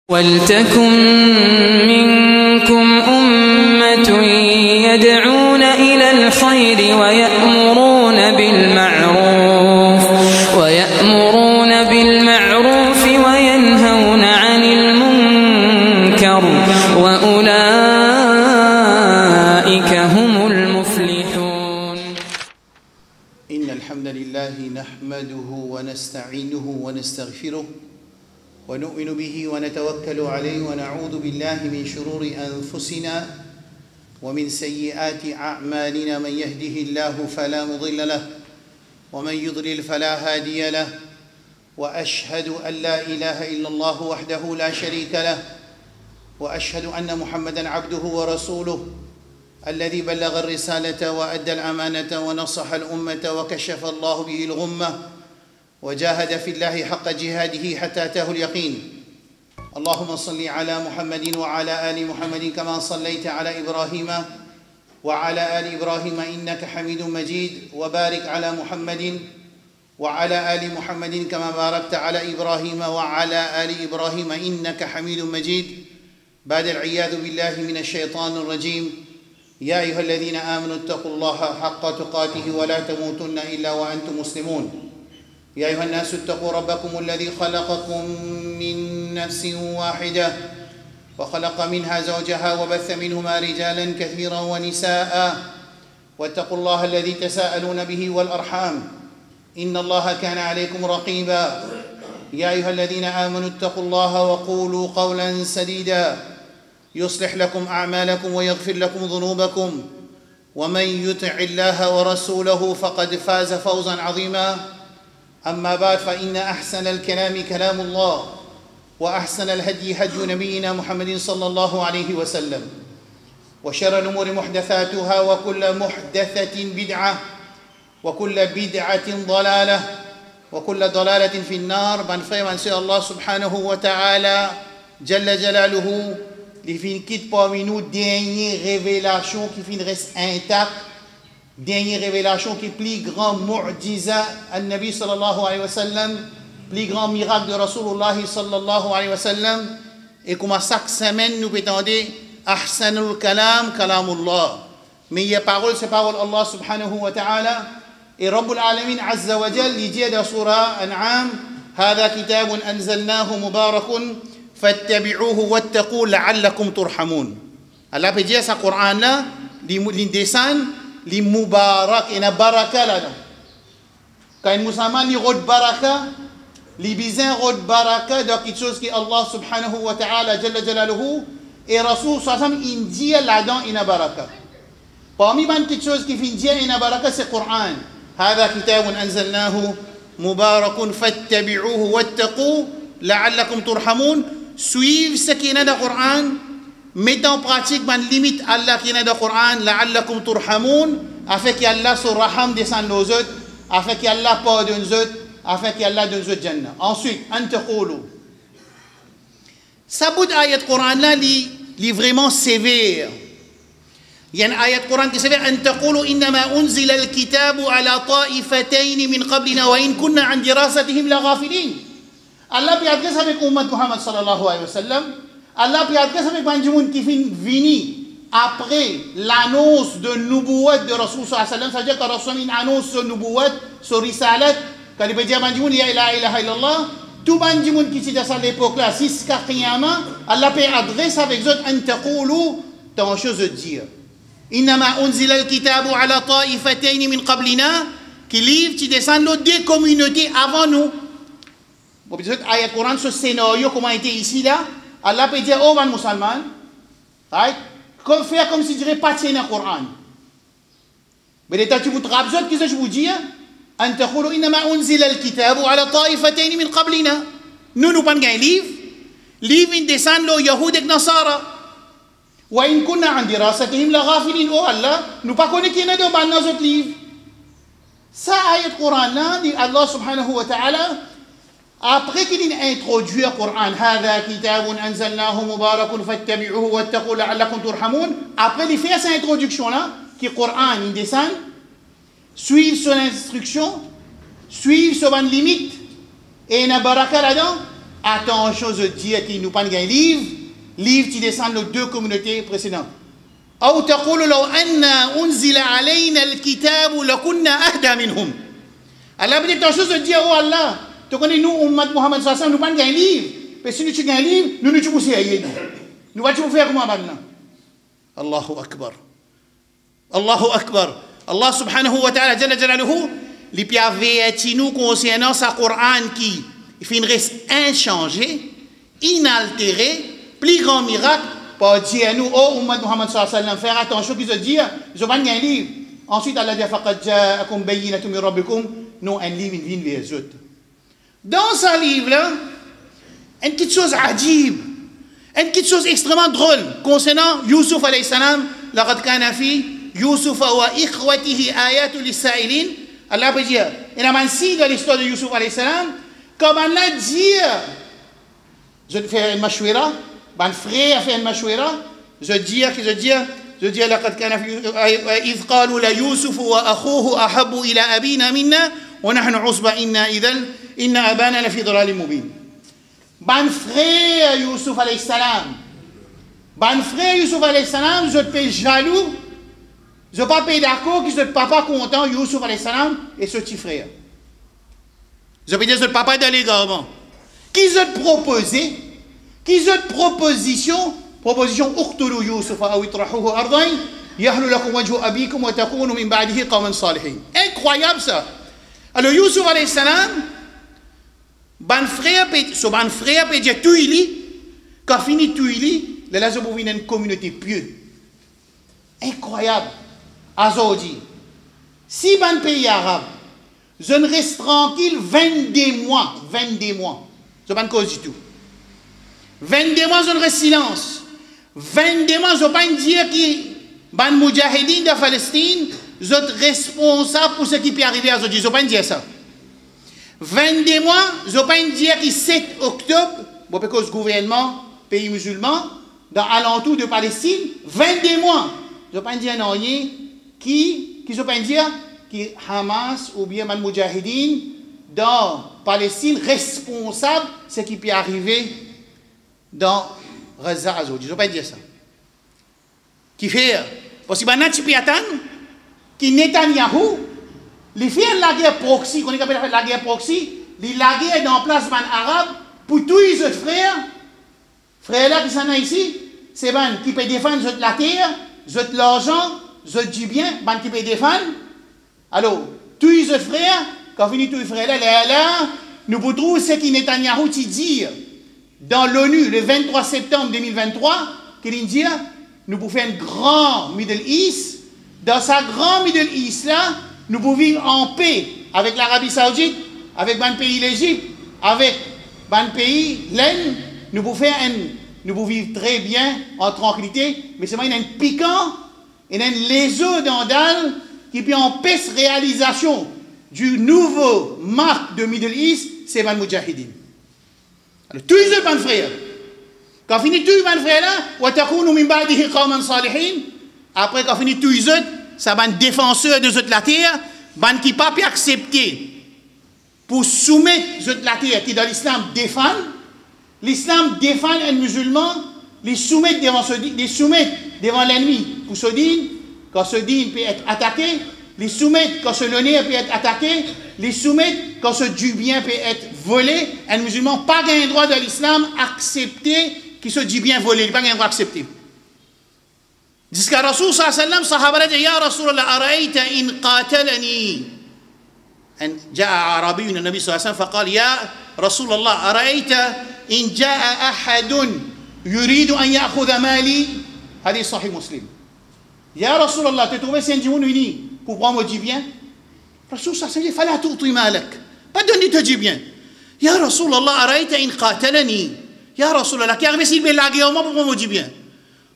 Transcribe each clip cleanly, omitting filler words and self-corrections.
ولتكن منكم أمة يدعون إلى الخير ويأمرون بالمعروف وينهون عن المنكر وأولئك هم المفلحون. إن الحمد لله نحمده ونستعينه ونستغفره ونؤمن به ونتوكل عليه ونعوذ بالله من شرور أنفسنا ومن سيئات أعمالنا. من يهده الله فلا مضل له ومن يضلل فلا هادي له، وأشهد أن لا إله إلا الله وحده لا شريك له، وأشهد أن محمدًا عبده ورسوله الذي بلغ الرسالة وأدى الأمانة ونصح الأمة وكشف الله به الغمة وجاهد في الله حق جهاده حتى أتاه اليقين. اللهم صل على محمد وعلى آل محمد كما صليت على إبراهيم وعلى آل إبراهيم إنك حميد مجيد، وبارك على محمد وعلى آل محمد كما باركت على إبراهيم وعلى آل إبراهيم إنك حميد مجيد. بعد العياذ بالله من الشيطان الرجيم. يا أيها الذين آمنوا اتقوا الله حق تقاته ولا تموتن إلا وأنتم مسلمون. يا أيها الناس اتقوا ربكم الذي خلقكم من نفس واحدة وخلق منها زوجها وبث منهما رجالا كثيرا ونساء، واتقوا الله الذي تساءلون به والأرحام إن الله كان عليكم رقيبا. يا أيها الذين آمنوا اتقوا الله وقولوا قولا سديدا يصلح لكم أعمالكم ويغفر لكم ذنوبكم، ومن يطع الله ورسوله فقد فاز فوزا عظيما. أما بعد، فإن أحسن الكلام كلام الله، وأحسن الهدي هدي نبينا محمد صلى الله عليه وسلم، وشر الأمور محدثاتها، وكل محدثة بدعة، وكل بدعة ضلالة، وكل ضلالة في النار. Ben frère, ben sœur, Allah subhanahu wa ta'ala Jalla Jalaluhu il fin quitte parmi nous dernière révélation qui fin reste intacte, dernière révélation qui est plus grand mu'jiza al-Nabi sallallahu alayhi wa sallam, plus grand miracle de Rasulullah sallallahu alayhi wa sallam. Et comme à chaque semaine nous prétendons ahsanul kalam kalamullah, meilleure parole c'est parole Allah subhanahu wa ta'ala. Et Rabbul Alamin azza wa jal il dit dans surah An'am hadha kitabun anzalnahu mubarakun fattabi'uhu wattaqu la'allakum turhamun. Allah peut dire ça Coran là li descend li mubarak ina baraka là. Quand musulman li rod baraka, li bizin rod baraka de quelque chose que Allah subhanahu wa ta'ala jalla jalaluhu et Rasul sallam il dit là-dedans ina baraka. Parmi les petites choses qui font dire ina baraka c'est Coran. هذا كتاب أنزلناه مبارك فاتبعوه واتقوا لعلكم ترحمون. Suivez ce qui est dans le Coran, mettez en pratique les limites Allah qui est dans le Coran, لعلكم ترحمون, afin qu'Allah se raham descende aux autres, afin qu'Allah pardonne aux autres, afin qu'Allah donne aux autres Jannah. Ensuite, أن تقولوا. Ça bout d'ayat Coran là, li vraiment sévère. Il y a une ayat Coran qui s'appelle أن تقولوا إنما أنزل الكتاب على طائفتين من قبلنا وإن كنا عن دراستهم لغافلين. Allah peut adresser avec Ummat Muhammad sallallahu alayhi wa sallam. Allah peut adresser avec Banjimoun qui finit vini après l'annonce de Nubuwat de Rasul sallallahu alayhi wa sallam. C'est-à-dire que Rasul annonce ce Nubuwat, ce Risalat, quand il peut dire Banjimoun, il y a ilaha illallah. Tout Banjimoun qui s'est à l'époque là, 6 Qiyamah, Allah peut adresser avec eux أن تقولوا, tant chose de dire. إنما أنزل الكتاب على طائفتين من قبلنا, qui livre, qui descend des communautés avant nous. Bon, peut-être ayat Coran, ce scénario, comment était ici là, Allah peut dire, oh, man musulman, right? Faire comme si tu dirais pas tiens le Coran. Mais l'état tu vous trappes, qu'est-ce que je vous dis? أن تقولوا إنما أنزل الكتاب على طائفتين من قبلنا. Nous pas un livre. Livre in descend le Yahoud et Nasara. وإن كنا عن دراستهم لغافلين. Oh Allah, nous pas connaît qui est dans nos autres livres. Ça ayat Coran là, dit Allah subhanahu wa ta'ala. Après qu'il a introduit le Coran, هذا كتاب أنزلناه مبارك فاتبعوه واتقوا لعلكم ترحمون. Après il fait cette introduction là, qui Coran il descend, suivre son instruction, suivre son limite, et il y a baraka là-dedans. attention, je dis qu'il nous parle d'un livre qui descend nos deux communautés précédentes. أو تقول لو أن أنزل علينا الكتاب لكنا أهدى منهم. Allah peut dire chose de dire oh Allah, tu connais nous ummat Muhammad sallallahu alaihi wasallam nous parle d'un livre, mais si nous tu un livre, nous nous tu pousser ailleurs nous va tu faire comment maintenant? Allahu Akbar. Allahu Akbar. Allah subhanahu wa ta'ala jalla jalaluhu li pi averti nous concernant sa Coran qui il reste inchangé, inaltéré, plus grand miracle. Pour dire à nous, oh, Ummah Muhammad sallallahu alayhi wa sallam, faire attention qu'ils se disent, je vais un livre. Ensuite, Allah dit, faqad ja'akum bayyinatun min rabbikum, non, un livre, il vient vers eux. Dans ce livre-là, une petite chose adib, une petite chose extrêmement drôle concernant Yusuf alayhi salam, laqad kana fi Yusuf wa ikhwatihi ayatu lis-sa'ilin. Allah peut dire, il y a un signe dans l'histoire de Yusuf alayhi salam, comme Allah dit, je vais faire une mashwira. Ben frère fait une mashwira, je dis لقد كان إذ قالوا ليوسف وأخوه أحب إلى أبينا منا ونحن عصبة إن أبانا لفي ضلال مبين. Ben frère Yusuf alayhi salam, je te fais jaloux, je ne pas payer d'accord que je ne papa content Yusuf alayhi salam et ce petit frère. Je peux dire ce papa de l'égarement. Qui se proposait? Qui cette proposition اقتلوا يوسف أو اطرحوه أرضا يحل لكم وجه أبيكم وتكونوا من بعده قوما صالحين. Incroyable ça. Alors Yusuf alayhi salam, ban frère peut dire tout il quand fini tout il là je vous une communauté pieuse. Incroyable. Azodi. Si ban pays arabe, je ne reste tranquille 22 mois. Je ban cause du tout. 22 mois, je reste silence. 22 mois, je ne peux pas dire que les Moudjahidines de Palestine sont responsables pour ce qui peut arriver à aujourd'hui. Je ne peux pas dire ça. 22 mois, je ne peux pas dire que 7 octobre, parce que le gouvernement, pays musulman, dans l'alentour de Palestine, 22 mois. Je ne peux pas dire non, qui je peux pas dire que Hamas ou bien les Moudjahidines dans Palestine responsables de ce qui peut arriver dans Gaza aujourd'hui. Je ne peux pas dire ça. Qui fait parce que maintenant tu peux attendre que Netanyahu il fait la guerre proxy, qu'on appelle la guerre proxy, la guerre dans place man arabe pour tous les autres frères là qui sont ici, c'est ban qui peut défendre la terre, l'argent, du bien, ban qui peut défendre. Alors tous les autres frères, quand finit tous les frères là, nous pouvons trouver ce que Netanyahu dit dans l'ONU le 23 septembre 2023, qu'il dit nous pouvons faire un grand Middle East. Dans sa grand Middle East là, nous pouvons vivre en paix avec l'Arabie Saoudite, avec le pays l'Égypte, avec le pays l'Inde. Nous pouvons vivre très bien en tranquillité, mais seulement il y a un piquant, il y a un lézard d'andal qui peut empêcher la réalisation du nouveau marque de Middle East, c'est le Moudjahidine. Alors, tous les autres frères, quand finit tous les frères là, après quand finit tous les autres, ça va un défenseur de la terre, qui ne peut pas accepter pour soumettre la terre qui dans l'islam défend. L'islam défend un musulman, les soumettre devant l'ennemi pour se dire, quand ce din peut être attaqué, les soumettre quand ce l'honneur peut être attaqué, les soumettre quand ce du bien peut être volé. Un musulman n'a pas un droit de l'islam accepter qu'il se dit bien volé, il n'a pas un droit d'accepter. Jusqu'à Rasul sallallahu alayhi wa sallam, sahaba dit ya Rasulallah, araita in qatalani. جاء عربي من النبي صلى الله عليه وسلم فقال يا رسول الله أرأيت إن جاء أحد يريد أن يأخذ مالي. هذه صحيح مسلم. يا رسول الله تتوبة سينجمون مني pour prendre du bien. Rasul sallallahu alayhi wa sallam فلا تعطي مالك. Pas donner te du bien. يا رسول الله أرأيت إن قاتلني. يا رسول الله qui arrive s'il me lague au moins pour prendre du bien.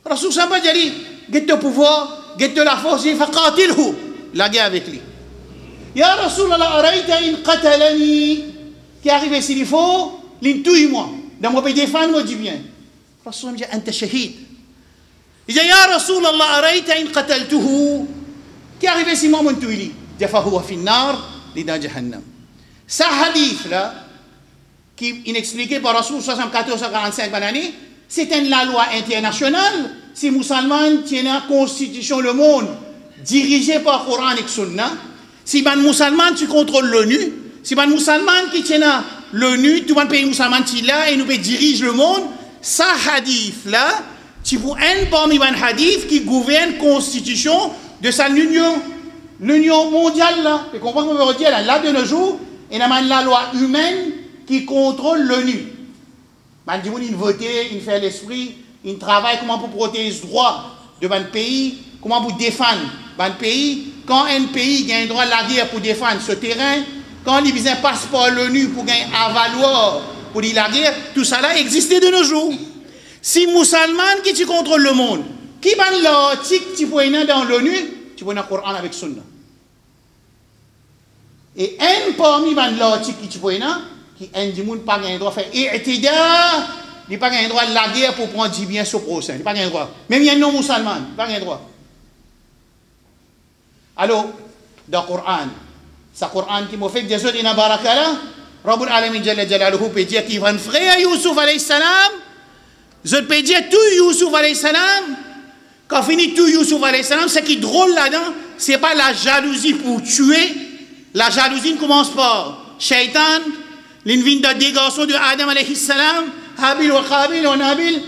Rasul sallallahu alayhi wa sallam dit get le pouvoir, get la force, فقاتله. Laguer avec lui. Ya Rasulallah, araita in qatalani. Qui arrive s'il faut, l'intouille-moi. Donc, on peut défendre du bien. Rasulallah me dit, anta shahid. Il dit, Ya Rasulallah, araita in qataltuhu. Qui arrive s'il moi m'intouille. Il dit, fahuwa fi nar, li dans jahannam. Ce hadith là, qui est expliqué par Rasoul 74-45 années, c'est la loi internationale. Si les musulmans tiennent la constitution le monde dirigée par le Coran et le Sunna, si les musulmans qui contrôlent l'ONU, si les musulmans qui tiennent l'ONU, tout le pays musulman qui est là et nous dirige le monde, ça hadith là, tu vois un parmi les hadiths qui gouverne la constitution de sa l'union mondiale là. Tu comprends ce qu'on veut dire là de nos jours, il y a la loi humaine qui contrôle l'ONU. Il vote, il fait l'esprit, il travaille comment pour protéger les droits de un pays, comment pour défendre un pays. Quand un pays a un droit de la guerre pour défendre ce terrain, quand il a un passeport l'ONU pour gagner un valoir pour dire la guerre, tout ça là existait de nos jours. Si musulman qui contrôle le monde, qui ban l'article qui peut être dans l'ONU, tu peux dans le Coran avec Sunna. Et un parmi l'article qui peut être qui un du monde pas un droit de faire i'tida, il pas un droit de la guerre pour prendre du bien sur prochain, il pas un droit. Même il y a un non musulman, il pas un droit. Alors dans le Coran, c'est le Coran qui m'a fait des autres ina barakala, Rabbul Alamin Jalla Jalaluhu peut dire qu'il va frère Youssouf alayhi salam, je peux dire tout Youssouf alayhi salam, quand finit tout Youssouf alayhi salam, ce qui est drôle là-dedans, c'est pas la jalousie pour tuer, la jalousie ne commence par Shaitan, l'invite des garçons de Adam alayhi salam, Habil wa Qabil wa Nabil,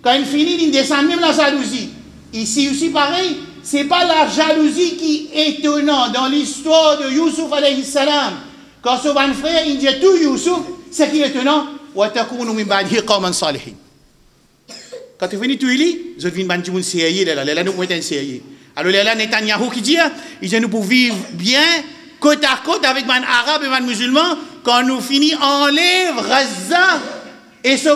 quand il finit, il descend même la jalousie. Ici aussi pareil, c'est pas la jalousie qui est étonnante dans l'histoire de Youssouf alayhi salam. Quand son frère, il dit tout Youssouf, ce qui est étonnant, wa takunu min ba'dihi qawman salihin. Quand tu finis tout il je viens de dire sérieux là nous pouvons être sérieux. Alors là Netanyahu qui dit il dit nous pour vivre bien côte à côte avec les arabes et les musulmans quand nous finissons enlève Gaza et ce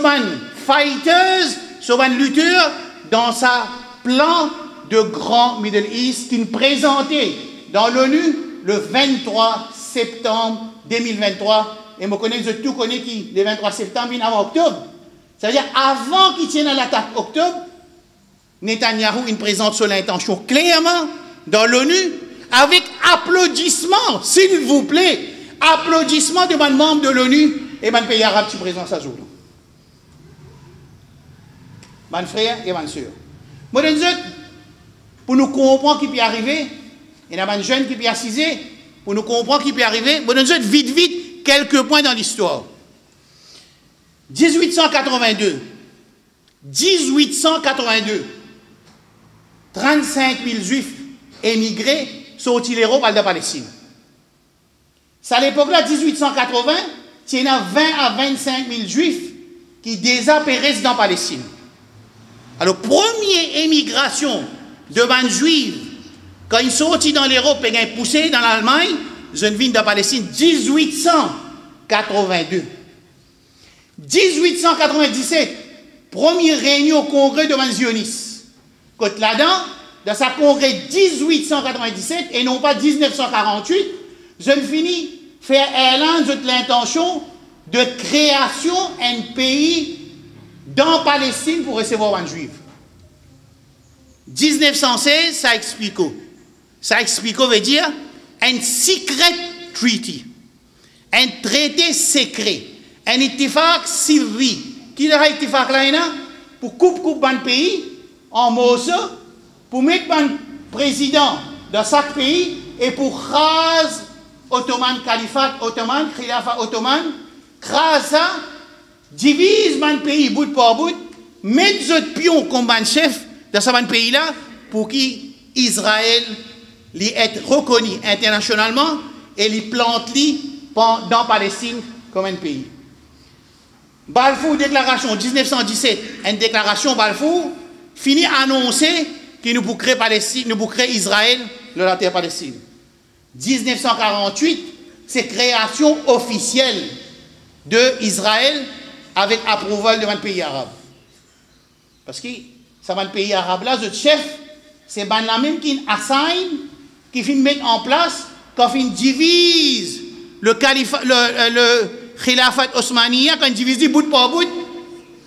fighters, ce lutteurs dans sa plan de grand Middle East qui nous présentait dans l'ONU le 23 septembre 2023 et je tout connais qui le 23 septembre avant octobre. C'est-à-dire, avant qu'il tienne à l'attaque octobre, Netanyahou il présente son intention clairement dans l'ONU, avec applaudissements, s'il vous plaît, applaudissements de mon membre de l'ONU et mon pays arabe qui présente sa journée. Mon frère et ma soeur. Moi, pour nous comprendre ce qui peut arriver, il y a des jeunes qui peuvent assiser, pour nous comprendre ce qui peut arriver, moi, vite, quelques points dans l'histoire. 1882, 35 000 juifs émigrés sortis l'Europe à la Palestine. C'est à l'époque-là, 1880, il y a 20 à 25 000 juifs qui désapparaissent dans la Palestine. Alors, première émigration de ban juifs, quand ils sont sortis dans l'Europe et ils sont poussés dans l'Allemagne, je viens de la Palestine, 1882. 1897, première réunion au congrès de Zionistes. Côte là-dedans, dans sa congrès 1897 et non pas 1948, je finis faire élan de l'intention de création d'un pays dans Palestine pour recevoir un juif. 1916, ça explique. Ça explique veut dire un secret treaty, un traité secret. Un ittifaq Sylvie. Qui est l'ittifaq là? Pour couper un pays en morceaux, pour mettre un président dans chaque pays et pour raser Ottoman, califat ottoman, khilafa ottoman, craser ça, divise un pays bout par bout, mettre ce pion comme un chef dans ce pays-là pour qu'Israël soit reconnu internationalement et les plante dans la Palestine comme un pays. Balfour, déclaration 1917, une déclaration Balfour, finit à annoncer que nous pouvons créer Palestine, nous pouvons créer Israël, la terre Palestine. 1948, c'est création officielle d'Israël avec approval de un pays arabe. Parce que ça va un pays arabe là, le chef, c'est la même qui assign, qui finit mettre en place, quand il divise le califat, le Khilafat Osmaniya, quand il divise bout par bout,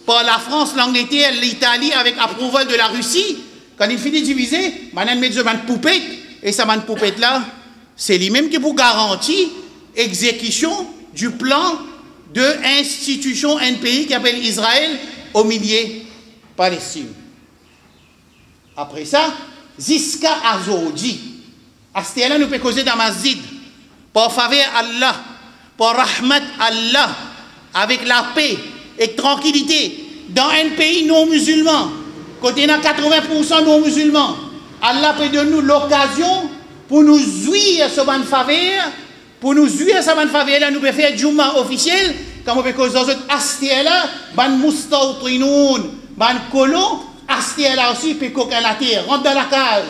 par la France, l'Angleterre, l'Italie, avec approval de la Russie, quand il finit de diviser, il met une poupette, et ça une poupette là, c'est lui-même qui pour garantir l'exécution du plan deux institutions, un pays qui s'appelle Israël, au milieu Palestine. Après ça, Ziska Azoji. À ce là nous pouvons causer dans masjid. Pour faveur Allah, pour rahmat Allah, avec la paix et tranquillité, dans un pays non musulman, côté il y a 80% non musulmans, Allah peut donner nous l'occasion pour nous jouir ce ban faveur, pour nous jouir ce ban faveur là, nous pouvons faire Juma officiel, comme on peut causer aux autres là, ban mustawtinoun, ban colon, là aussi peut coquer la terre, rentre dans la case,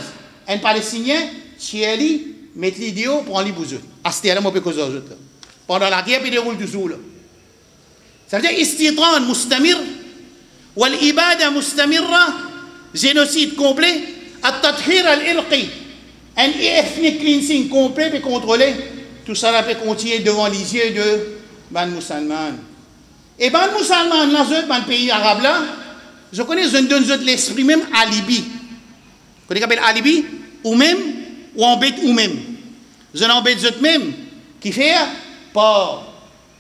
un Palestinien, Thierry, met l'idéo, prend les bouseux. Là, on peut causer aux autres. Pendant la guerre, il déroule toujours là. Ça veut dire istitran mustamir, wal ibada mustamirra, génocide complet, at-tathhir al-irqi, un ethnic cleansing complet peut contrôler, tout ça là peut continuer devant les yeux de ban musulman. Et ban musulman, là, dans le pays arabe là, je connais, je donne l'esprit même alibi. Vous connaissez qu'appelle alibi? Ou même, ou embête ou même. Je n'embête eux même, qui fait par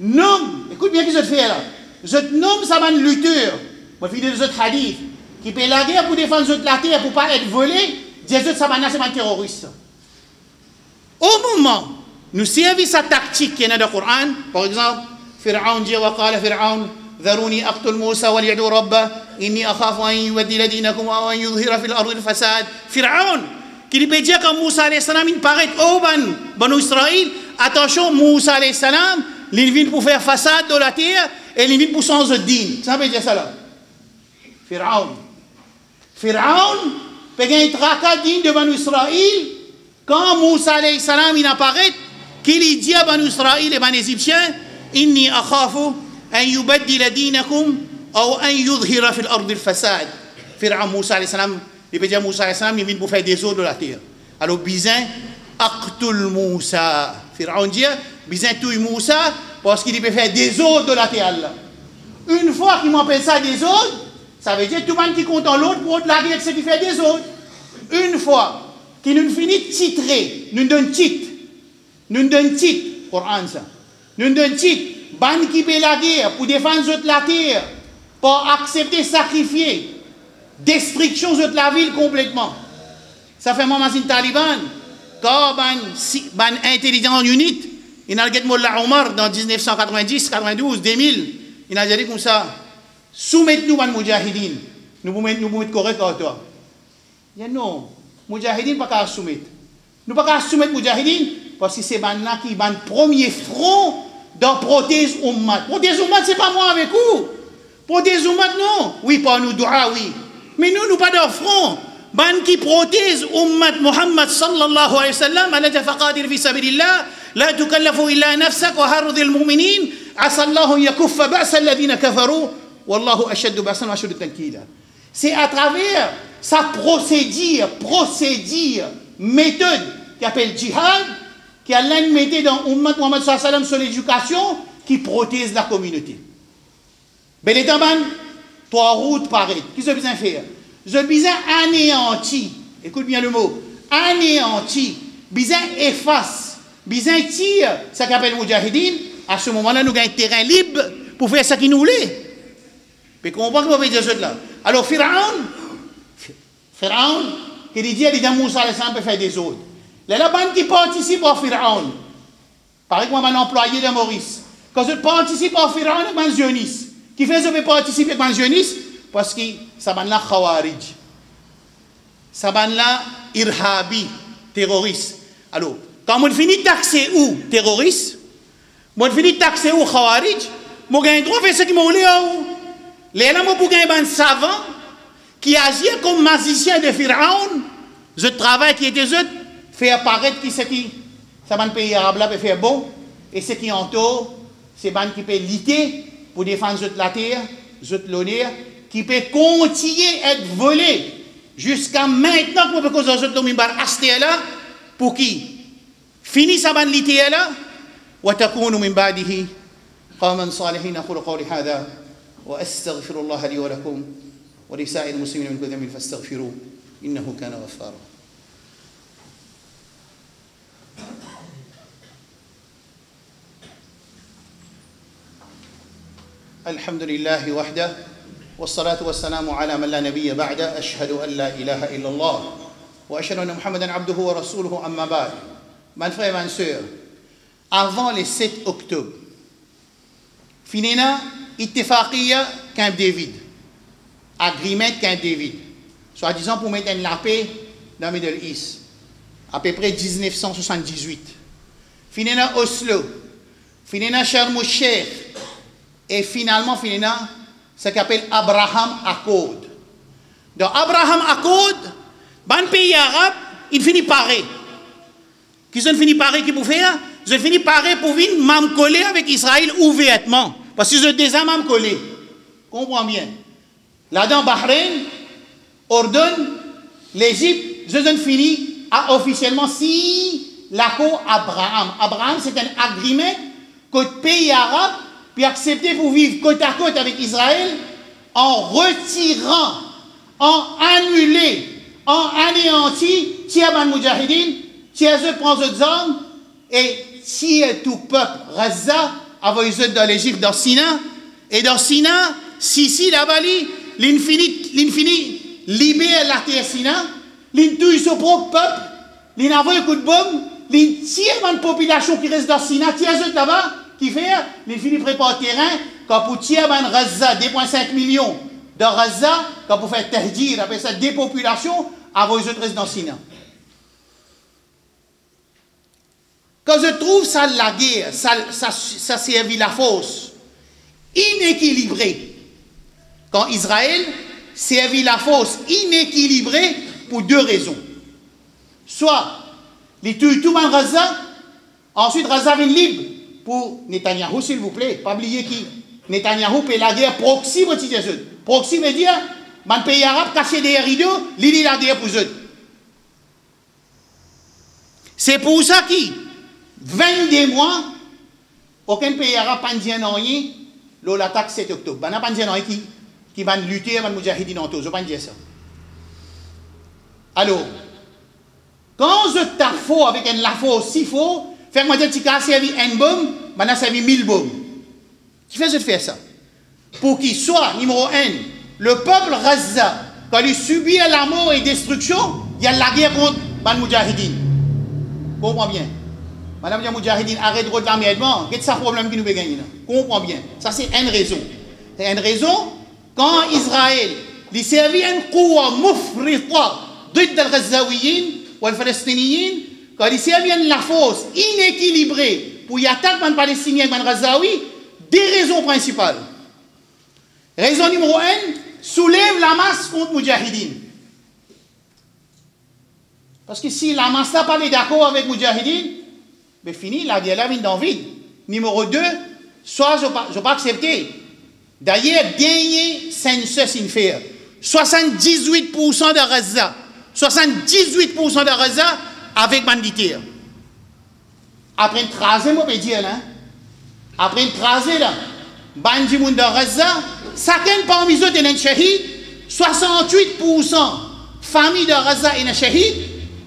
nom, écoute bien qui je fais là. Je nomme ça ban lutteur, moi fidèle de ce hadith, qui paie la guerre pour défendre la terre, pour ne pas être volé, Dieu ça ban c'est un terroriste. Au moment, nous servons sa tactique qui est dans le Coran, par exemple, Fir'aun dit wa qala Fir'aun, ذروني أقتل موسى وليدعو ربه إني أخاف أن يبدل دينكم أو أن يظهر في الأرض الفساد. Fir'aun qui peut dire comme Moussa alayhi salam il paraît au ban Israël, attention Moussa alayhi salam il vient pour faire façade de la terre et il vient pour changer de din. Ça veut dire ça là. Fir'aun peut gagner tracas din de ban Israël quand Moussa alayhi salam il apparaît qu'il dit à ban Israël et ban Égyptiens inni akhafu an yubaddila dinakum ou an yudhira fil ardi al fasad. Fir'aun Moussa alayhi salam il peut dire Moussa alayhi salam il vient pour faire des eaux de la terre. Alors bizin aqtul Moussa. Fir'aun dit bizin touille Moussa parce qu'il peut faire des eaux de la terre là. Une fois qu'il m'appelle ça des eaux, ça veut dire tout le monde qui compte en l'autre pour la guerre c'est qui fait des eaux. Une fois qu'il nous finit titrer, nous donne titre, Coran ça. Nous donne titre ban qui paie la guerre pour défendre la terre, pour accepter sacrifier destruction de la ville complètement. Ça fait moment si Taliban quand ban intelligent unit il a dit Mollah Omar dans 1990 92 2000 il a dit comme ça soumettez-nous ban mujahidin nous pouvons correct à toi. Il dit non mujahidin pas qu'à soumettre nous pas qu'à soumettre mujahidin parce que c'est ban là qui ban premier front dans prothèse ummat. Prothèse ummat c'est pas moi avec vous. Prothèse ummat non. Oui pas nous doua oui. Mais nous pas de front. Ban qui protège ummat Muhammad sallallahu alayhi wa sallam ala faqadir fi sabilillah la tukallafu illa nafsak wa harrid almu'minin asa Allah yakuffa ba'sa alladhina kafaru wallahu ashaddu ba'san wa ashaddu tankila. C'est à travers sa procédure, méthode qui appelle djihad qui Allah mettait dans ummat Muhammad sallallahu alayhi wa sallam sur l'éducation qui protège la communauté. Ben les taban trois routes pareilles. Qu'est-ce que vous besoin faire? Je besoin anéanti. Écoute bien le mot. Anéanti. Besoin efface. Besoin tire. Ça qu'appelle Mujahideen. À ce moment-là, nous avons un terrain libre pour faire ce qu'il nous voulait. Mais comprends que vous pouvez dire ça là. Alors, Pharaon, qui dit à Moussa alayhi salam peut faire des autres. Les là-bas qui participent au Pharaon. Par exemple, un employé de Maurice. Quand je participe au Pharaon, c'est un jeunisse. Qui fait ça peut participer à un jeunisse parce que ça ban la khawarij. Ça ban la irhabi, terroriste. Alors, quand on finit taxer ou terroriste, on finit taxer ou khawarij, on gagne droit faire ce qui m'a voulu. Les là, on gagne un savant qui agit comme magicien de Pharaon. Je travaille qui était eux, fait apparaître qui c'est qui, ça ban pays arabe là peut faire bon, et ce qui entoure, c'est ban qui peut lutter pour défendre la terre, l'honneur, qui peut continuer à être volé jusqu'à maintenant pour que les autres là pour qui finisse sa banlité là وتكونوا من بعده قوما صالحين أقول قولي هذا وأستغفر الله لي ولكم ولسائر المسلمين من كل ذنب فاستغفروه إنه كان غفارا. الحمد لله وحده والصلاة والسلام على من لا نبي بعده أشهد أن لا إله إلا الله وأشهد أن محمدا عبده ورسوله أما بعد. Mes frères et mes sœurs, avant le 7 octobre, finina ittifaqiyya Camp David, agreement Camp David, soi-disant pour mettre la paix dans le Middle East, à peu près 1978. Finina Oslo, finina Sharm el-Sheikh, et finalement finina ce qu'on appelle Abraham Accord. Dans Abraham Accord, ban pays arabe, il finit pareil. Qu'ils ont fini pareil qui pour faire, ils ont fini pareil pour venir même coller avec Israël ouvertement. Parce qu'ils ont déjà même collé. Comprends bien. Là-dedans, Bahreïn, Ordon, l'Égypte, ils ont fini à officiellement signer l'accord Abraham. Abraham, c'est un agreement que le pays arabe puis accepter pour vivre côte à côte avec Israël en retirant, en annulant, en anéanti, Tiaban Moudjahidine, Tiazeux prend les armes et tire tout peuple, Gaza, avant les autres dans l'Égypte, dans Sina, et dans Sina, Sisi, là-bas, l'infini libère la terre Sina, l'intouille son propre peuple, l'envoie un coup de bombe, l'intire une population qui reste dans Sina, Tiazeux là-bas, qui fait, l'infini prépare le terrain, quand pour tirer Gaza, 2,5 millions de Gaza, quand pour faire tahdir, après ça, dépopulation, avant les autres restent dans Sina. Quand je trouve ça la guerre, ça servit la force inéquilibrée. Quand Israël servit la force inéquilibrée pour deux raisons. Soit, les tuent tout le monde Gaza, ensuite Gaza vient libre pour Netanyahou, s'il vous plaît. Pas oublier qui Netanyahou fait la guerre proxy pour les autres. Proxy veut dire, un pays arabe caché derrière rideau, il la guerre pour eux autres. C'est pour ça qu'il 22 mois, aucun pays arabe n'a dit rien, l'attaque 7 octobre. Il n'y a pas dit rien qui va lutter avec les Moudjahidines en tout. Je ne vais pas dire ça. Alors, quand je t'affaux avec un lafaux si faux, fais-moi dire que tu as servi un bombe, tu as servi 1000 bombes. Qui fait de faire ça? Pour qu'il soit, numéro 1, le peuple Gaza, quand il subit la mort et la destruction, il y a la guerre contre les Moudjahidines. Comprends bien. Madame la Moudjahidine, arrête de réclamer aidement. Qu'est-ce que c'est problème qui nous peut gagner? Comprends bien. Ça, c'est une raison. C'est une raison, quand Israël lui servit un coup moufrita de les Gazaouiens ou les Palestiniens, quand il servit la force inéquilibrée pour y attaquer les Palestiniens et les Gazaouis, des raisons principales. Raison numéro 1, soulève la masse contre Moudjahidine. Parce que si la masse n'a pas d'accord avec Moudjahidine, mais fini, la guerre là vient dans le vide. Numéro 2, soit je ne vais pas accepter. D'ailleurs, dernier census in faire. 78% de Gaza. 78% de Gaza avec banditaires. Après une tracée, moi, je peux dire, là. Après une tracée, là. Bandi moun de Gaza, chacun parmi eux est un shahid. 68% famille de Gaza est un shahid.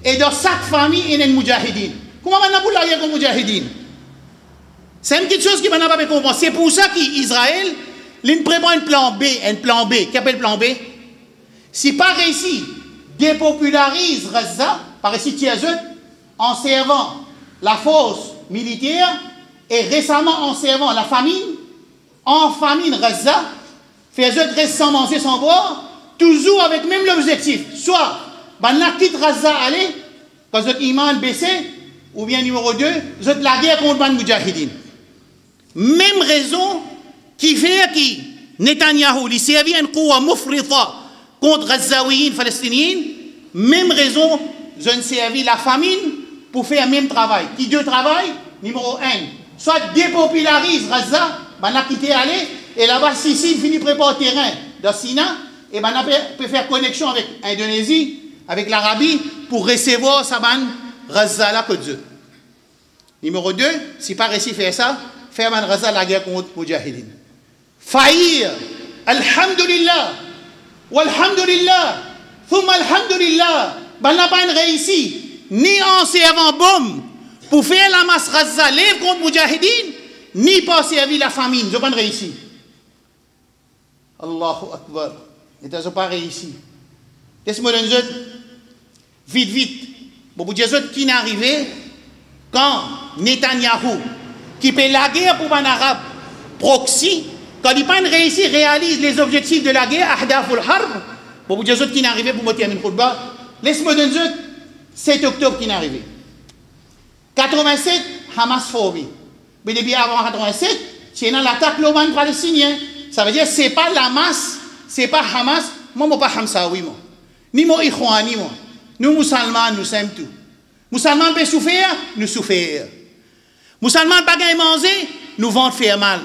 Et dans chaque famille, il y a un Moudjahidine. Comment on a pour la guerre contre Moudjahidine? C'est une petite chose qui m'a pas comprendre. C'est pour ça qu'Israël, il prépare un plan B. Qui appelle plan B? Si par ici, dépopularise Gaza, par ici Tiazeux, en servant la force militaire, et récemment en servant la famine, en famine Gaza, fait eux rester sans manger, sans boire, toujours avec même l'objectif. Soit, ben la quitte Gaza aller, quand votre iman baissé, ou bien numéro 2, vous êtes la guerre contre les Moudjahidines. Même raison qui fait que Netanyahou lui servit un coup à moufrita contre les Gazaouiens palestiniens, même raison, je ne servi la famine pour faire le même travail. Qui deux travail? Numéro 1, soit dépopularise Gaza, ben la quitter aller, et là-bas, Sicile finit préparer le terrain de Sina, et ben peut faire connexion avec l'Indonésie, avec l'Arabie, pour recevoir sa bande Gaza là que Dieu. Numéro 2, si pas réussi à faire ça, faire man Gaza la guerre contre Moudjahidine. Faillir, alhamdulillah, walhamdulillah, thumma alhamdulillah, ben n'a pas réussi, ni en servant bombe pour faire la masse Gaza lève contre Moudjahidine, ni pas servir la famine, je pas réussi. Allahu Akbar. Et ils n'ont pas réussi. Laisse-moi donner un vite, vite. Bon, vous dire qui n'est arrivé quand Netanyahou, qui fait la guerre pour un arabe proxy, quand il n'a pas réussi, réalise les objectifs de la guerre, Ahdaful Harb, bon, vous dire qui n'est arrivé pour me terminer le khutbah, laisse-moi donner 7 octobre qui n'est arrivé. 87, Hamas formé. Mais depuis avant 87, c'est dans l'attaque l'Oman palestinien. Ça veut dire que ce n'est pas la masse, ce n'est pas Hamas, moi, je ne suis pas Hamsaoui, moi. Ni moi, Ikhwani, moi. Nous, musulmans, nous sommes tout. Musulmans peuvent souffrir, nous souffrir. Musulmans pas gagner manger, nous vont faire mal.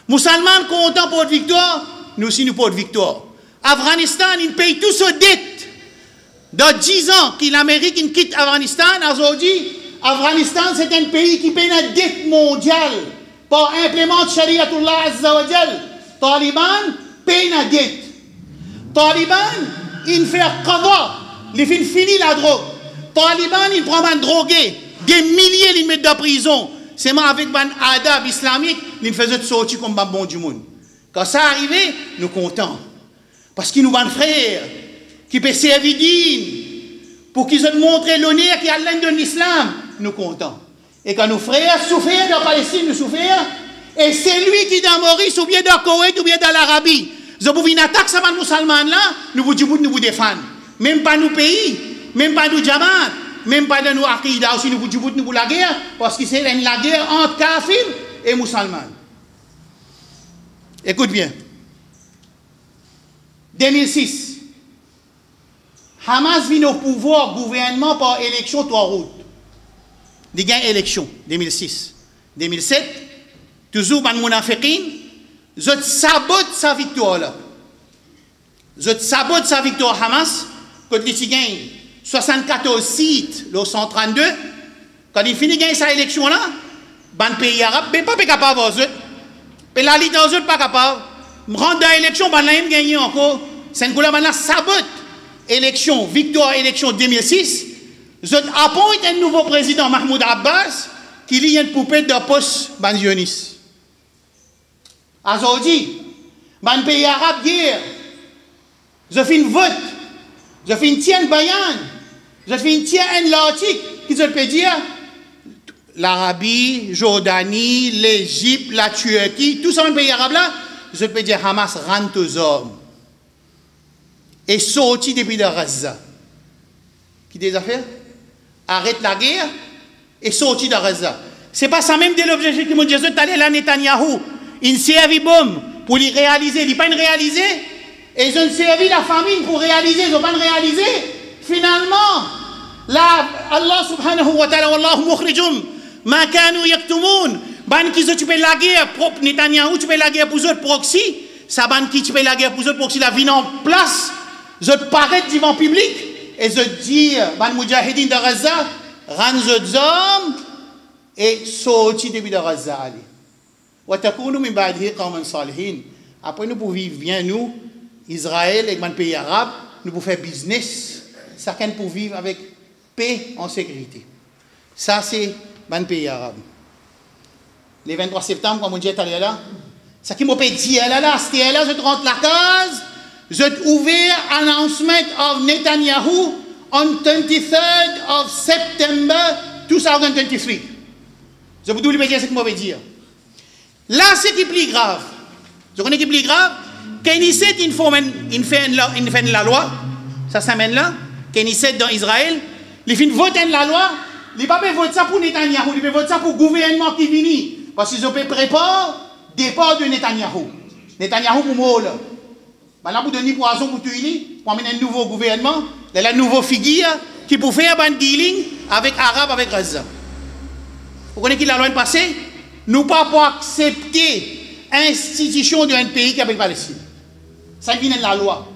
Musulmans contents pour la victoire, nous aussi nous pour la victoire. Afghanistan, il paye tout ce dette. Dans 10 ans, que l'Amérique quitte Afghanistan, aujourd'hui, Afghanistan, c'est un pays qui paye une dette mondiale pour implémenter Shariatullah Azza wa Jal. Taliban paye une dette. Taliban, il fait qada, il fait fini la drogue. Taliban, il prend un drogué, des milliers ils mettent dans la prison. C'est moi avec un adab islamique, ils faisaient sortir comme un bon du monde. Quand ça arrivait, nous contents. Parce qu'ils nous ont frères qui peuvent servir digne, pour qu'ils aient montré l'honneur qui a l'âme de l'islam, nous contents. Et quand nos frères souffrent dans la Palestine, nous souffrons, et c'est lui qui est dans Maurice, ou bien dans Koweït, ou bien dans l'Arabie. Vous avez une attaque sur les musulmans là, nous vous disons, nous vous défendons. Même pas nos pays, même pas nos Jamaat, même pas dans nos Aqidah aussi, nous vous disons, nous vous la guerre, parce que c'est la guerre entre Kafir et musulmans. Écoute bien. 2006. Hamas vient au pouvoir, gouvernement par élection 3 août. Il y a une élection, 2006. 2007, toujours dans le Munafiqin, je sabote sa victoire là. Je sabote sa victoire Hamas, quand il gagne 74 sites, le 132, quand il finit de gagner sa élection là, dans pays arabe, mais pas capable de faire. Mais la Ligue n'est pas capable. Je rentre dans l'élection, je vais gagner encore. C'est une couleur sabote. Élection, victoire, élection 2006. Je appointe un nouveau président, Mahmoud Abbas, qui lit une poupée de poste banzionis. Aujourd'hui, dans le pays arabe, hier, je fais une vote, je fais une tienne bayan, je fais une tienne l'article, qui se peut dire l'Arabie, Jordanie, l'Égypte, la Turquie, tout ça dans le pays arabe là, je peux dire Hamas rentre aux hommes et sorti depuis de Gaza. Qui des affaires? Arrête la guerre et sorti de Gaza. C'est pas ça même de l'objectif que mon Dieu est allé là, Netanyahou. Il servi bombe pour les réaliser. Il n'a pas réalisé. Et ils ont servi la famine pour réaliser. Ils n'ont pas réalisé. Finalement, là, Allah subhanahu wa ta'ala, Wallahu mukhrijum, ma kanu yaktumun. Ban qui se tupe la guerre, propre Netanyahou, tu peux la guerre pour eux proxy. Ça ban qui tupe la guerre pour eux proxy, la vie en place. Je paraît devant public. Et je dis, ban mujahidin de Gaza, ran les hommes et sorti depuis de Gaza. Après, nous pouvons vivre bien, nous, Israël et les pays arabes, nous pouvons faire business, chacun pour vivre avec paix en sécurité. Ça, c'est les pays arabes. Le 23 septembre, comme on dit, là, ça qui m'a dit, là, c'était là, je rentre la case, je ouvert announcement of Netanyahu on 23rd of September 2023. Je vous dis ce que je dire. Là, c'est qui est plus grave. Je connais qui est plus grave. Knesset, il fait la loi, ça s'amène là. Knesset dans Israël, il fait voter la loi. Il ne peut pas voter ça pour Netanyahou, il peut voter ça pour le gouvernement qui vient. Parce qu'ils ont préparé le départ de Netanyahou. Netanyahou pour moi là. Là, pour donner poison pour tuer, pour amener un nouveau gouvernement, la nouvelle figure qui peut faire un dealing avec Arabes, avec Gaza. Vous connaissez qui la loi est passée? Nous ne pouvons pas accepter l'institution d'un pays qui s'appelle Palestine. Ça vient de la loi.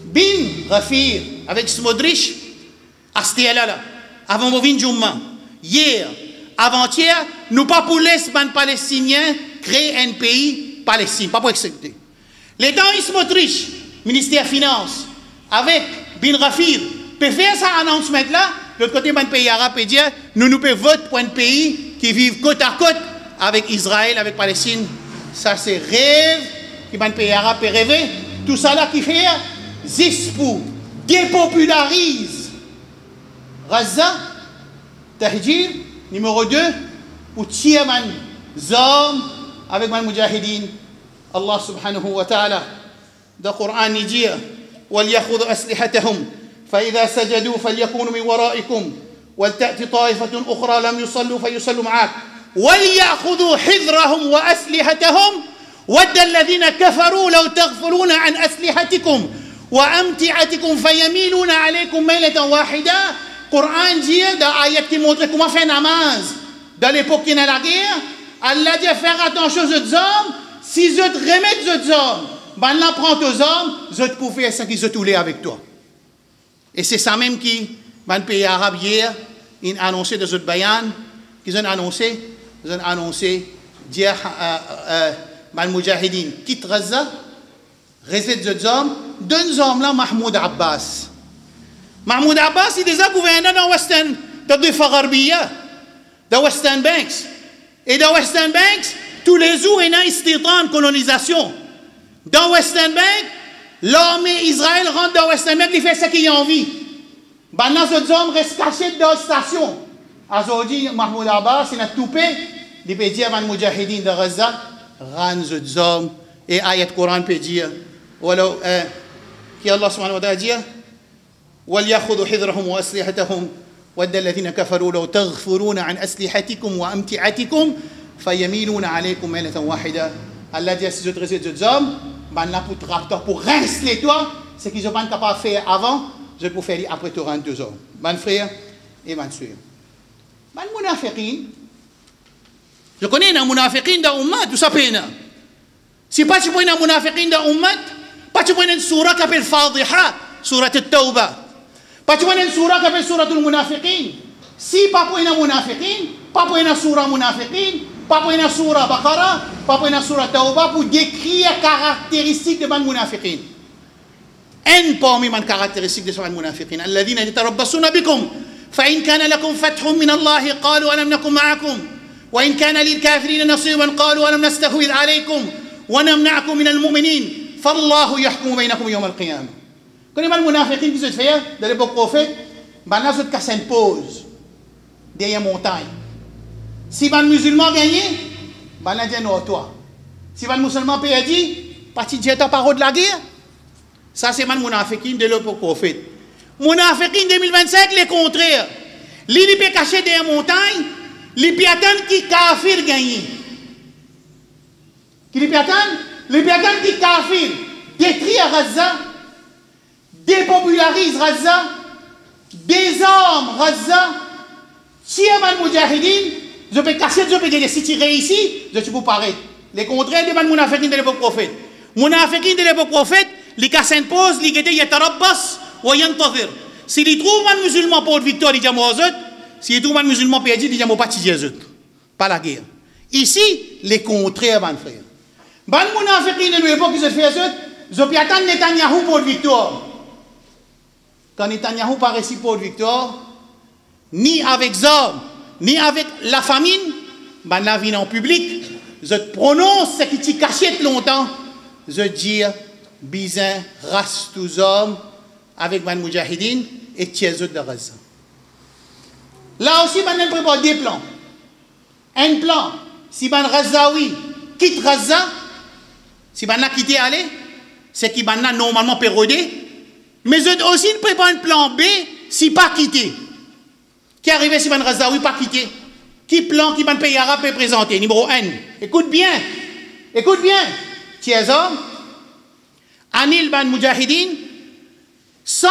Bin Rafir avec Smodrich, à ce là, avant Movin Jumma, hier, avant-hier, nous ne pouvons pas pour les Palestiniens créer un pays Palestine, pas pour accepter. Les temps Smotrich, ministère des Finances, avec Bin Rafir, peut faire ça announcement là, de l'autre côté, un pays arabe peut dire, nous pouvons voter pour un pays qui vit côte à côte avec Israël, avec Palestine. Ça, c'est rêve qui ban pays arabe peut rêver, tout ça là qui fait, Zispou, dépopularise Gaza, Tahjir, numéro 2, ou tirer man hommes avec man mujahidin. Allah subhanahu wa ta'ala, dans le Coran, il dit وَلْيَخُذُوا أَسْلِحَتَهُمْ فَإِذَا سَجَدُوا فَلْيَكُونُوا مِنْ وَرَائِكُمْ وَلْتَأْتِ طَائِفَةٌ أُخْرَى لَمْ يُصَلُّوا فَيُصَلُّوا مَعَكَ وَلْيَأْخُذُوا حِذْرَهُمْ وَأَسْلِحَتَهُمْ وَدَّ الَّذِينَ كَفَرُوا لَوْ تَغْفُلُونَ عَنْ أَسْلِحَتِكُمْ وَأَمْتِعَتِكُمْ فَيَمِيلُونَ عَلَيْكُمْ مَيْلَةً واحدة. Coran dit dans l'ayat qui montre comment faire namaz dans l'époque qui est dans la guerre. Allah dit faire attention aux autres hommes. Si je te remets aux autres hommes, ben là prends aux hommes, je te peux faire ça qui se toulait avec toi. Et c'est ça même qui, dans le pays arabe hier, ils ont annoncé de ce bayan, qu'ils ont annoncé, dire, ben Mujahideen quitte Gaza, reste aux hommes, deux hommes là, Mahmoud Abbas. Mahmoud Abbas, il est déjà gouverneur dans Western, dans le Fagharbiya, dans Western Banks. Et dans Western Banks, tous les jours, il y a une istitan, colonisation. Dans Western Bank, l'armée Israël rentre dans Western Bank, il fait ce qu'il a envie. Maintenant, ces hommes restent cachés dans la station. Aujourd'hui, Mahmoud Abbas, il a tout fait. Il peut dire à Mujahideen de Gaza, ran ces hommes. Et ayat Coran peut dire, qui Allah subhanahu wa ta'ala dit, وَلْيَأْخُذُوا حِذْرَهُمْ وَأَسْلِحَتَهُمْ وَدَّ الَّذِينَ كَفَرُوا لَوْ تَغْفُلُونَ عَنْ أَسْلِحَتِكُمْ وَأَمْتِعَتِكُمْ فَيَمِيلُونَ عَلَيْكُمْ مَيْلَةً واحدة. Allah dit à ces autres hommes, pour rincer toi, ce qu'ils n'ont pas capable de faire avant, je peux faire après te rendre 2 hommes. Mon frère et mon soeur. Mon munafiqin, je connais un munafiqin dans l'ummat, tout ça peine. Si pas tu prends un munafiqin dans l'ummat, pas tu prends une surah qui s'appelle Fadiha, surah al-Tawbah. Pas tu prends une surah qui s'appelle surah al-Munafiqin. Si pas pour un munafiqin, pas pour une surah munafiqin, pas pour une surah Baqara, pas pour une surah Tawbah, pour décrire les caractéristiques de man munafiqin. Un parmi les caractéristiques de ce man munafiqin. الذين يتربصون بكم فإن كان لكم فتح من الله قالوا ألم نكن معكم وإن كان للكافرين نصيبا قالوا ألم نستحوذ عليكم ونمنعكم من المؤمنين فالله يحكم بينكم يوم القيامة. Quand les munafiqin qui se fait dans l'époque prophète, maintenant ils cassent une pause derrière une montagne. Si les musulmans gagnent, ils disent non, toi. Si les musulmans perdent, parti de ta parole de la guerre. Ça, c'est les munafiqin de l'époque prophète. Munafiqin 2025, le contraire. Ils peuvent cacher derrière une montagne, ils peuvent attendre qui kafir gagne. Ils peuvent attendre qui kafir détruit Gaza, dépopularise Gaza, désarme Gaza, si un mujahideen, je peux cacher, je peux dire, si tu réussis, je peux paraître. Les contraires des munafiqin de l'époque prophète. Munafiqin de l'époque prophète, les cassent une pause, les guettent yatarabbas wa yantazir. S'ils trouvent un musulman pour une victoire, ils disent aux autres. S'ils trouvent un musulman perdu, ils disent aux partis aux autres. Pas la guerre. Ici, les contraires, mon frère. Ban munafiqin de l'époque qui se fait aux autres, je peux attendre Netanyahou pour une victoire. Quand Netanyahou paraît ici pour une victoire, ni avec Zor, ni avec la famine, ben la vie en public, je prononce ce qui t'y cachait longtemps, je dis, bizin, race tous hommes, avec man mujahideen et tièzot de Gaza. Là aussi, ben prépare des plans. Un plan, si ben Gazaoui quitte Gaza, si ben a quitté aller, c'est qui ben normalement pérodé, mais je aussi prépare un plan B, si pas quitté. Qui arrive si ben Gazaoui pas quitté. Qui plan qui ben pays arabe peut présenter? Numéro 1. Écoute bien. Écoute bien. Tièzom, Anil ban Mujahideen, sans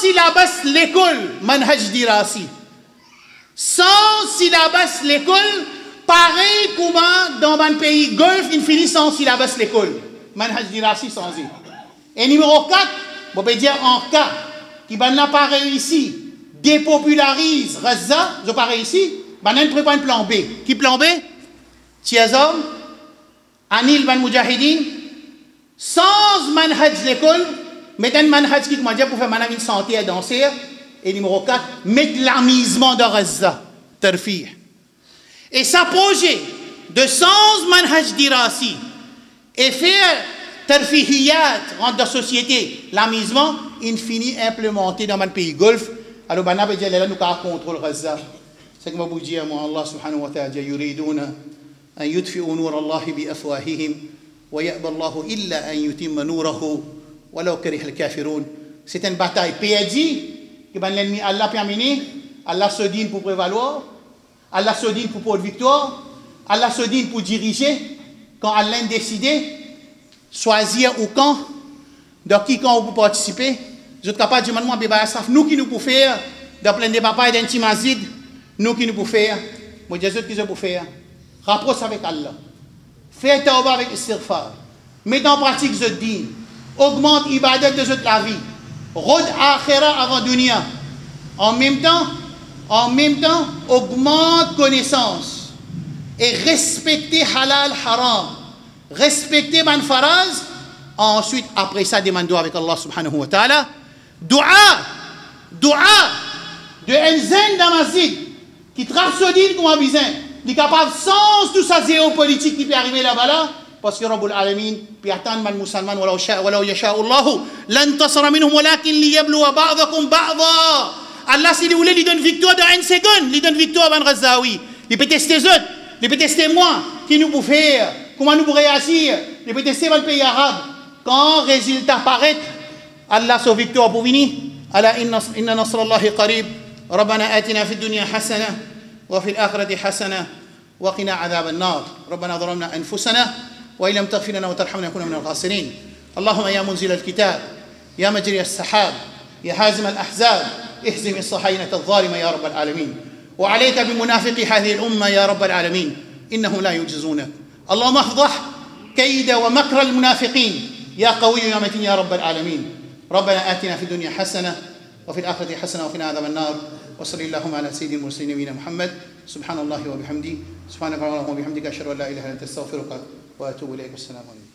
syllabus l'école, manhaj dirasi. Sans syllabus l'école, pareil comme dans un pays golf, il finit sans syllabus l'école. Manhaj dirasi sans y. Et numéro 4, on peut dire en cas qui n'a pas réussi, dépopularise Gaza, je pas réussi, on prépare un plan B. Qui plan B? Tiazom, Anil ban Mujahideen, sans manhaj l'école, mettre un manhaj qui comment dire pour faire une santé à danser. Et numéro 4, mettre l'amusement dans Gaza, tarfih. Et ça projet de sans manhaj dirasi et faire tarfihiyat, rentre dans la société, l'amusement, il finit implémenté dans le pays golfe. Alors, on peut dire, là, nous avons contrôle Gaza. C'est comme vous dire, moi, Allah subhanahu wa ta'ala, yuriduna an yudfi'u nur Allah bi afwahihim wa ya'ba Allah illa an yutimma nurahu walau kariha al-kafirun. C'est une bataille perdue que l'ennemi Allah permet, Allah se dit pour prévaloir, Allah se dit pour prendre victoire, Allah se dit pour diriger. Quand Allah décide, choisir ou quand, dans qui quand vous participer, vous êtes capable de dire, nous qui nous pouvons faire, dans plein de papas et d'intimazid, nous qui nous pouvons faire, moi Jésus qui nous pouvons faire, rapproche avec Allah, fais tawba avec istighfar, mets en pratique ce din, augmente ibadat de la vie, rod akhira avant dunya, en même temps, augmente connaissance et respecter halal haram, respecter man faraz, ensuite après ça demande avec Allah subhanahu wa ta'ala, dua de enzen damazid qui trace ce din comme un bizin, il est capable sans tout ça géopolitique qui peut arriver là-bas là, parce que Rabbul Alamin puis attendre man musulman walau yasha Allah lan tasara minhum walakin liyabluwa ba'dakum ba'dha. Allah s'il voulait lui donne victoire dans une seconde, lui donne victoire à Gazaoui. Il peut tester eux, il peut tester moi, qui nous peut faire, comment nous pourrions réagir, il peut tester le pays arabe. Quand le résultat paraît, Allah sa victoire pour venir. Ala inna nasrallahi qarib. Rabbana atina fi dunya hasana wa fi al-akhirati hasana wa qina adhab an-nar. Rabbana dhalamna anfusana wa illam taghfir lana wa tarhamna nakuna min al-khasirin. Allahumma ya munzil al-kitab, ya majri as-sahab, ya hazim al-ahzab, اهزم الصهاينة الظالمة يا رب العالمين وعليك بمنافقي هذه الأمة يا رب العالمين إنهم لا يعجزونك اللهم افضح كيد ومكر المنافقين يا قوي يا متين يا رب العالمين ربنا آتنا في الدنيا حسنة وفي الآخرة حسنة وقنا عذاب النار وصل اللهم على سيد المرسلين نبينا محمد سبحان الله وبحمده سبحانك اللهم وبحمدك أشهد أن لا إله إلا أنت أستغفرك وأتوب إليك والسلام عليكم